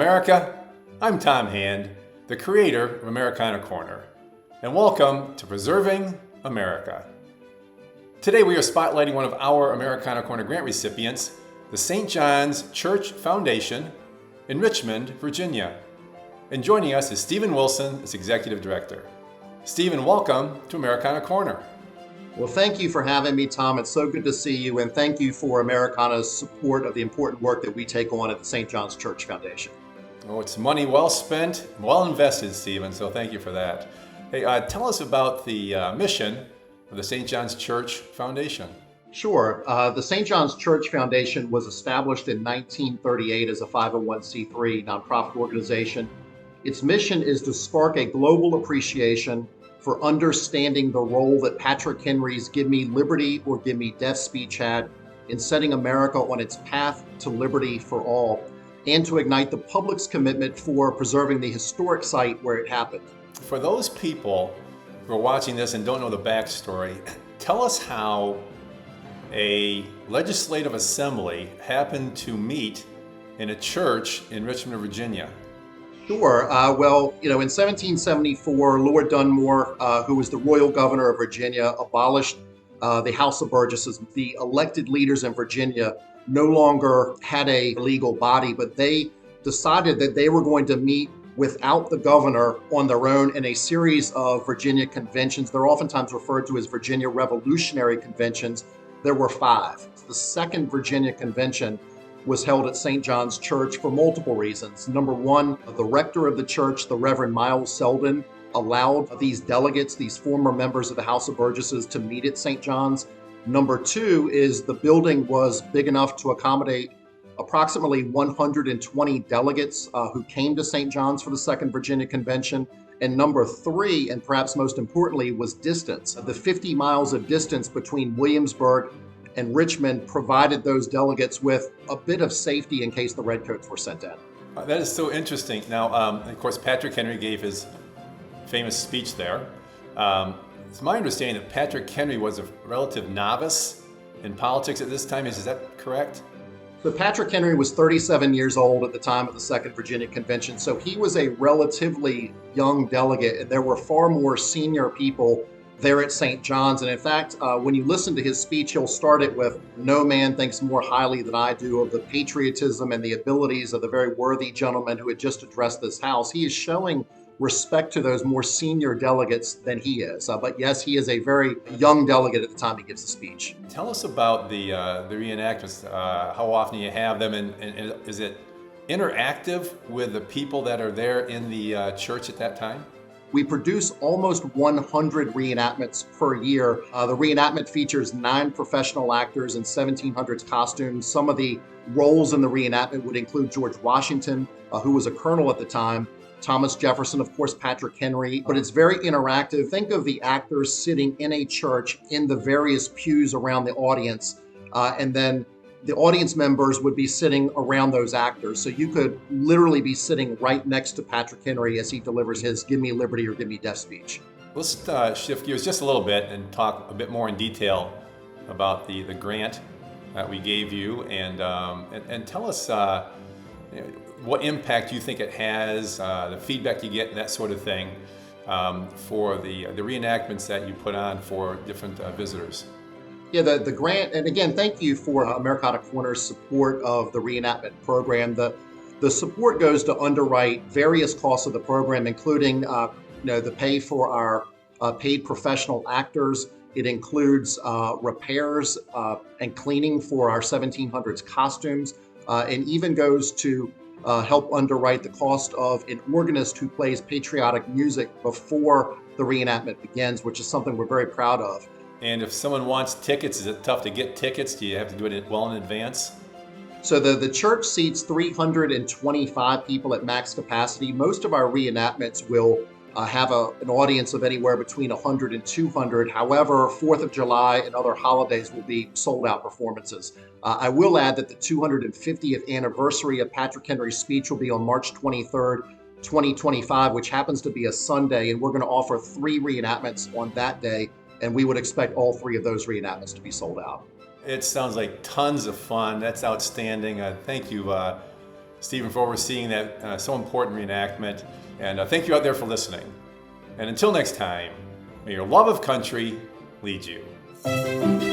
America, I'm Tom Hand, the creator of Americana Corner, and welcome to Preserving America. Today we are spotlighting one of our Americana Corner grant recipients, the St. John's Church Foundation in Richmond, Virginia. And joining us is Stephen Wilson as Executive Director. Stephen, welcome to Americana Corner. Well, thank you for having me, Tom. It's so good to see you, and thank you for Americana's support of the important work that we take on at the St. John's Church Foundation. Oh, it's money well spent, well invested, Stephen, so thank you for that. Hey, tell us about the mission of the St. John's Church Foundation. Sure. The St. John's Church Foundation was established in 1938 as a 501c3 nonprofit organization. Its mission is to spark a global appreciation for understanding the role that Patrick Henry's "Give Me Liberty or Give Me Death" speech had in setting America on its path to liberty for all, and to ignite the public's commitment for preserving the historic site where it happened. For those people who are watching this and don't know the backstory, tell us how a legislative assembly happened to meet in a church in Richmond, Virginia. Sure. In 1774, Lord Dunmore, who was the royal governor of Virginia, abolished the House of Burgesses. The elected leaders in Virginia no longer had a legal body, but they decided that they were going to meet without the governor on their own in a series of Virginia conventions. They're oftentimes referred to as Virginia Revolutionary Conventions. There were 5. The Second Virginia Convention was held at St. John's Church for multiple reasons. Number one, the rector of the church, the Reverend Miles Selden, allowed these delegates, these former members of the House of Burgesses, to meet at St. John's. Number two is the building was big enough to accommodate approximately 120 delegates who came to St. John's for the Second Virginia Convention. And number three, and perhaps most importantly, was distance. The 50 miles of distance between Williamsburg and Richmond provided those delegates with a bit of safety in case the redcoats were sent in. That is so interesting. Now, of course, Patrick Henry gave his famous speech there. It's my understanding that Patrick Henry was a relative novice in politics at this time. Is that correct? So Patrick Henry was 37 years old at the time of the Second Virginia Convention, so he was a relatively young delegate, and there were far more senior people there at St. John's. And in fact, when you listen to his speech, he'll start it with, "No man thinks more highly than I do of the patriotism and the abilities of the very worthy gentleman who had just addressed this House." He is showing respect to those more senior delegates than he is. But yes, he is a very young delegate at the time he gives the speech. Tell us about the reenactments. How often you have them, and is it interactive with the people that are there in the church at that time? We produce almost 100 reenactments per year. The reenactment features 9 professional actors in 1700s costumes. Some of the roles in the reenactment would include George Washington, who was a colonel at the time, Thomas Jefferson, of course, Patrick Henry, but it's very interactive. Think of the actors sitting in a church in the various pews around the audience, and then the audience members would be sitting around those actors. So you could literally be sitting right next to Patrick Henry as he delivers his "Give Me Liberty or Give Me Death" speech. Let's shift gears just a little bit and talk a bit more in detail about the grant that we gave you, and tell us what impact you think it has, the feedback you get, and that sort of thing, for the reenactments that you put on for different visitors. Yeah, the grant, and again, thank you for Americana Corner's support of the reenactment program. The support goes to underwrite various costs of the program, including the pay for our paid professional actors. It includes repairs and cleaning for our 1700s costumes, and even goes to help underwrite the cost of an organist who plays patriotic music before the reenactment begins, which is something we're very proud of. And if someone wants tickets, is it tough to get tickets? Do you have to do it well in advance? So the church seats 325 people at max capacity. Most of our reenactments will have an audience of anywhere between 100 and 200. However, 4th of July and other holidays will be sold out performances. I will add that the 250th anniversary of Patrick Henry's speech will be on March 23rd, 2025, which happens to be a Sunday, and we're going to offer 3 reenactments on that day, and we would expect all 3 of those reenactments to be sold out. It sounds like tons of fun. That's outstanding. Thank you Stephen, for overseeing that so important reenactment. And thank you out there for listening. And until next time, may your love of country lead you.